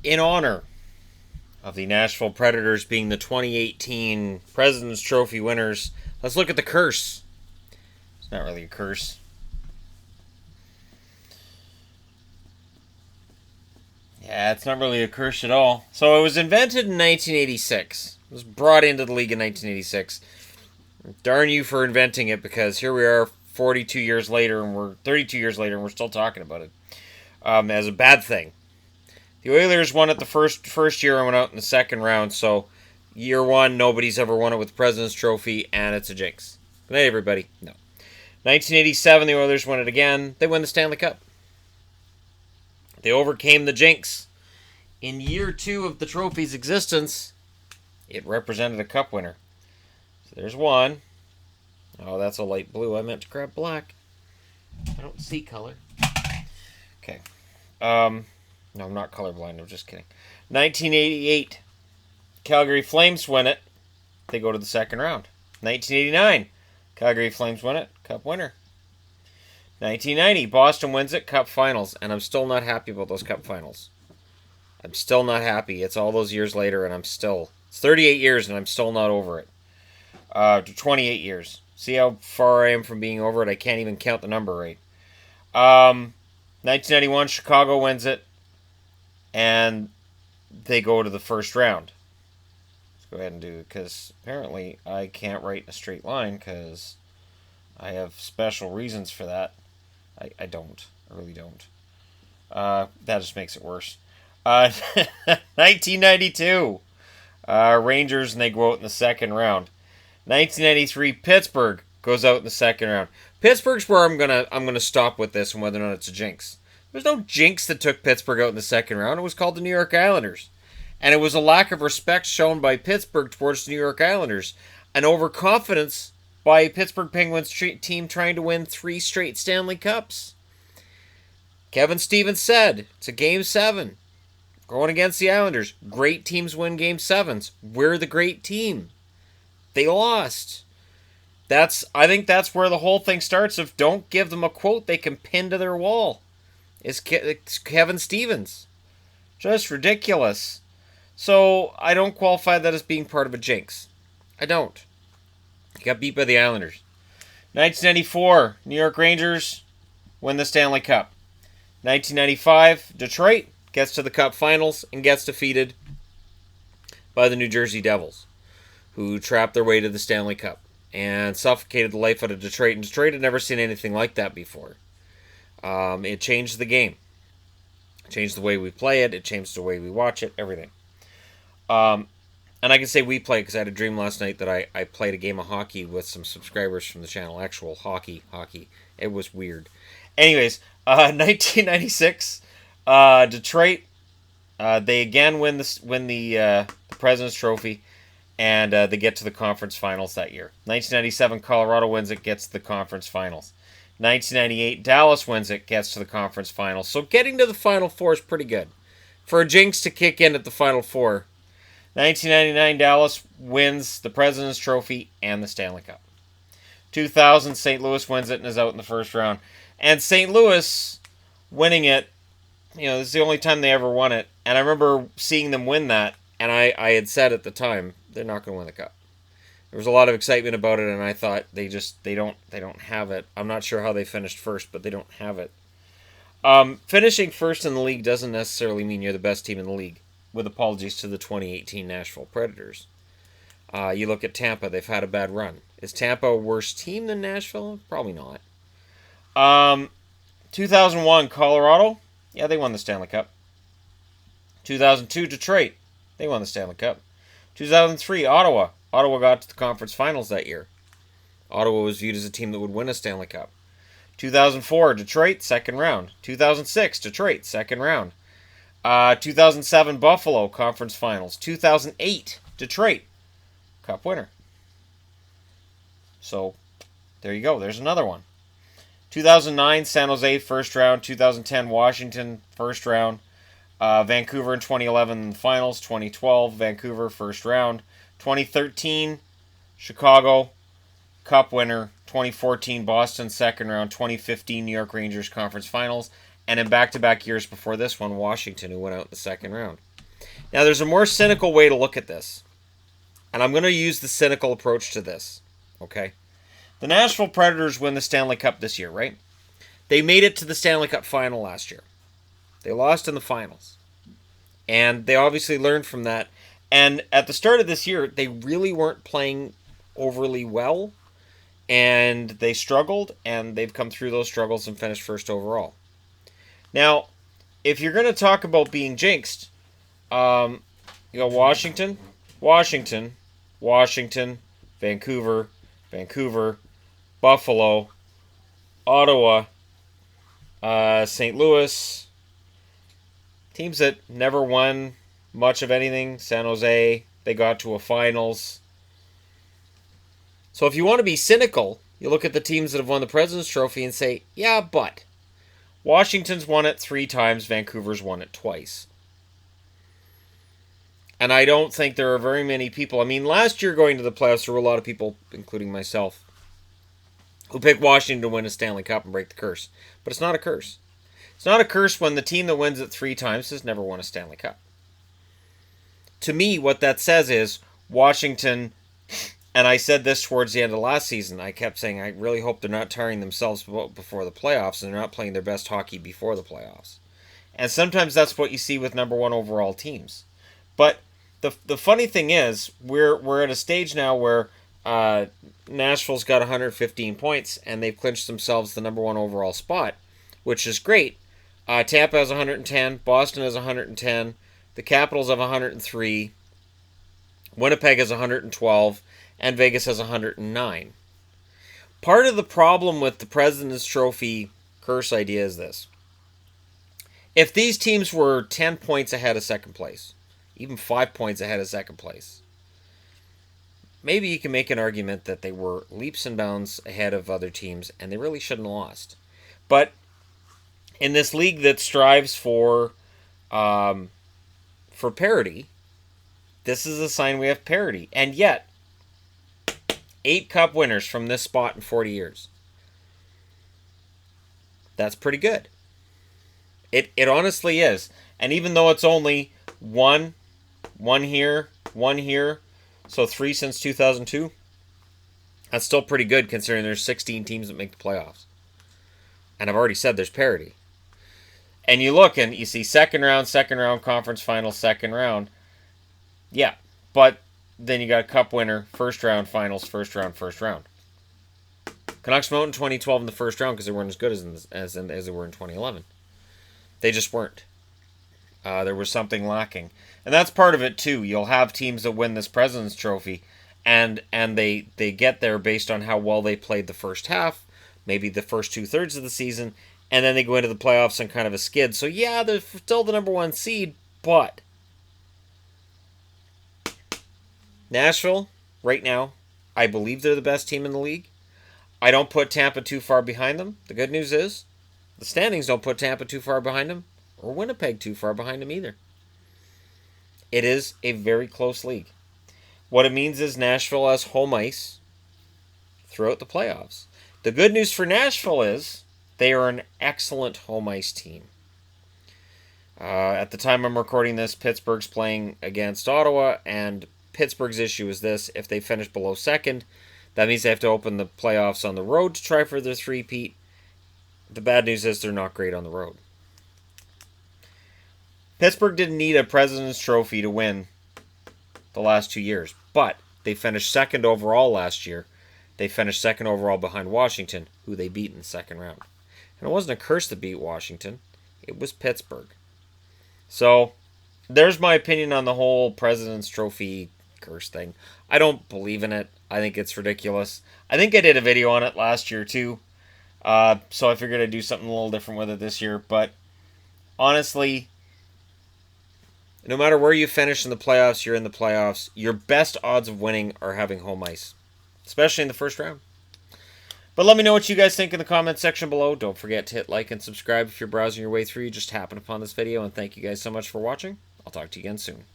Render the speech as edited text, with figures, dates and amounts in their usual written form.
In honor of the Nashville Predators being the 2018 President's Trophy winners, let's look at the curse. It's not really a curse. Yeah, it's not really a curse at all. So it was invented in 1986. It was brought into the league in 1986. Darn you for inventing it, because here we are 42 years later, and we're 32 years later, and we're still talking about it as a bad thing. The Oilers won it the first year and went out in the second round. So year one, nobody's ever won it with the President's Trophy, and it's a jinx. Good night, everybody. No. 1987, the Oilers won it again. They win the Stanley Cup. They overcame the jinx. In year two of the trophy's existence, it represented a cup winner. So there's one. Oh, that's a light blue. I meant to grab black. I don't see color. Okay. No, I'm not colorblind. I'm just kidding. 1988, Calgary Flames win it. They go to the second round. 1989, Calgary Flames win it. Cup winner. 1990, Boston wins it. Cup finals. And I'm still not happy about those cup finals. I'm still not happy. It's all those years later, and it's 38 years, and I'm still not over it. 28 years. See how far I am from being over it? I can't even count the number right. 1991, Chicago wins it, and they go to the first round. Let's go ahead and do it, because apparently I can't write in a straight line, because I have special reasons for that. I don't. I really don't. That just makes it worse. 1992, Rangers, and they go out in the second round. 1993, Pittsburgh goes out in the second round. Pittsburgh's where I'm gonna stop with this and whether or not it's a jinx. There's no jinx that took Pittsburgh out in the second round. It was called the New York Islanders, and it was a lack of respect shown by Pittsburgh towards the New York Islanders, an overconfidence by a Pittsburgh Penguins team trying to win 3 straight Stanley Cups. Kevin Stevens said, "It's a Game 7. Going against the Islanders. Great teams win Game 7s. We're the great team. They lost." I think that's where the whole thing starts. If don't give them a quote they can pin to their wall. It's Kevin Stevens. Just ridiculous. So I don't qualify that as being part of a jinx. I don't. He got beat by the Islanders. 1994, New York Rangers win the Stanley Cup. 1995, Detroit gets to the Cup Finals and gets defeated by the New Jersey Devils, who trapped their way to the Stanley Cup and suffocated the life out of Detroit. And Detroit had never seen anything like that before. It changed the game. It changed the way we play it. It changed the way we watch it. Everything. And I can say we play because I had a dream last night that I played a game of hockey with some subscribers from the channel. Actual hockey. It was weird. Anyways, 1996, Detroit, they again win the President's Trophy, and they get to the conference finals that year. 1997, Colorado wins it, gets to the conference finals. 1998, Dallas wins it, gets to the conference finals. So getting to the Final Four is pretty good. For a jinx to kick in at the Final Four, 1999, Dallas wins the President's Trophy and the Stanley Cup. 2000, St. Louis wins it and is out in the first round. And St. Louis winning it, this is the only time they ever won it. And I remember seeing them win that, and I had said at the time, they're not going to win the cup. There was a lot of excitement about it, and I thought they don't have it. I'm not sure how they finished first, but they don't have it. Finishing first in the league doesn't necessarily mean you're the best team in the league, with apologies to the 2018 Nashville Predators. You look at Tampa, they've had a bad run. Is Tampa a worse team than Nashville? Probably not. 2001, Colorado. Yeah, they won the Stanley Cup. 2002, Detroit. They won the Stanley Cup. 2003, Ottawa. Ottawa got to the conference finals that year. Ottawa was viewed as a team that would win a Stanley Cup. 2004, Detroit, second round. 2006, Detroit, second round. 2007, Buffalo, conference finals. 2008, Detroit, cup winner. So, there you go. There's another one. 2009, San Jose, first round. 2010, Washington, first round. Vancouver in 2011 in the finals. 2012, Vancouver, first round. 2013, Chicago, cup winner. 2014, Boston, second round. 2015, New York Rangers, conference finals. And in back-to-back years before this one, Washington, who went out in the second round. Now, there's a more cynical way to look at this. And I'm going to use the cynical approach to this. Okay? The Nashville Predators win the Stanley Cup this year, right? They made it to the Stanley Cup final last year. They lost in the finals. And they obviously learned from that. And at the start of this year, they really weren't playing overly well. And they struggled, and they've come through those struggles and finished first overall. Now, if you're going to talk about being jinxed, Washington, Vancouver, Buffalo, Ottawa, St. Louis, teams that never won much of anything. San Jose, they got to a finals. So if you want to be cynical, you look at the teams that have won the President's Trophy and say, yeah, but Washington's won it 3 times, Vancouver's won it twice. And I don't think there are very many people. I mean, last year going to the playoffs, there were a lot of people, including myself, who picked Washington to win a Stanley Cup and break the curse. But it's not a curse. It's not a curse when the team that wins it 3 times has never won a Stanley Cup. To me, what that says is Washington, and I said this towards the end of last season, I kept saying I really hope they're not tiring themselves before the playoffs and they're not playing their best hockey before the playoffs. And sometimes that's what you see with number 1 overall teams. But the funny thing is, we're at a stage now where Nashville's got 115 points, and they've clinched themselves the number 1 overall spot, which is great. Tampa has 110, Boston has 110, the Capitals have 103, Winnipeg has 112, and Vegas has 109. Part of the problem with the President's Trophy curse idea is this. If these teams were 10 points ahead of second place, even 5 points ahead of second place, maybe you can make an argument that they were leaps and bounds ahead of other teams and they really shouldn't have lost. But in this league that strives for parity, this is a sign we have parity. And yet, 8 cup winners from this spot in 40 years. That's pretty good. It honestly is. And even though it's only one here, so 3 since 2002, that's still pretty good considering there's 16 teams that make the playoffs. And I've already said there's parity. And you look and you see second round, conference final, second round. Yeah, but then you got a cup winner, first round, finals, first round. Canucks went in 2012 in the first round because they weren't as good as they were in 2011. They just weren't. There was something lacking. And that's part of it too. You'll have teams that win this President's Trophy and they get there based on how well they played the first half, maybe the first 2/3 of the season, and then they go into the playoffs on kind of a skid. So yeah, they're still the number 1 seed, but Nashville, right now, I believe they're the best team in the league. I don't put Tampa too far behind them. The good news is, the standings don't put Tampa too far behind them, or Winnipeg too far behind them either. It is a very close league. What it means is Nashville has home ice throughout the playoffs. The good news for Nashville is they are an excellent home ice team. At the time I'm recording this, Pittsburgh's playing against Ottawa, and Pittsburgh's issue is this: if they finish below second, that means they have to open the playoffs on the road to try for their three-peat. The bad news is they're not great on the road. Pittsburgh didn't need a President's Trophy to win the last 2 years, but they finished second overall last year. They finished second overall behind Washington, who they beat in the second round. And it wasn't a curse to beat Washington. It was Pittsburgh. So, there's my opinion on the whole President's Trophy curse thing. I don't believe in it. I think it's ridiculous. I think I did a video on it last year too. So I figured I'd do something a little different with it this year. But honestly, no matter where you finish in the playoffs, you're in the playoffs. Your best odds of winning are having home ice, especially in the first round. But let me know what you guys think in the comment section below. Don't forget to hit like and subscribe if you're browsing your way through. You just happened upon this video. And thank you guys so much for watching. I'll talk to you again soon.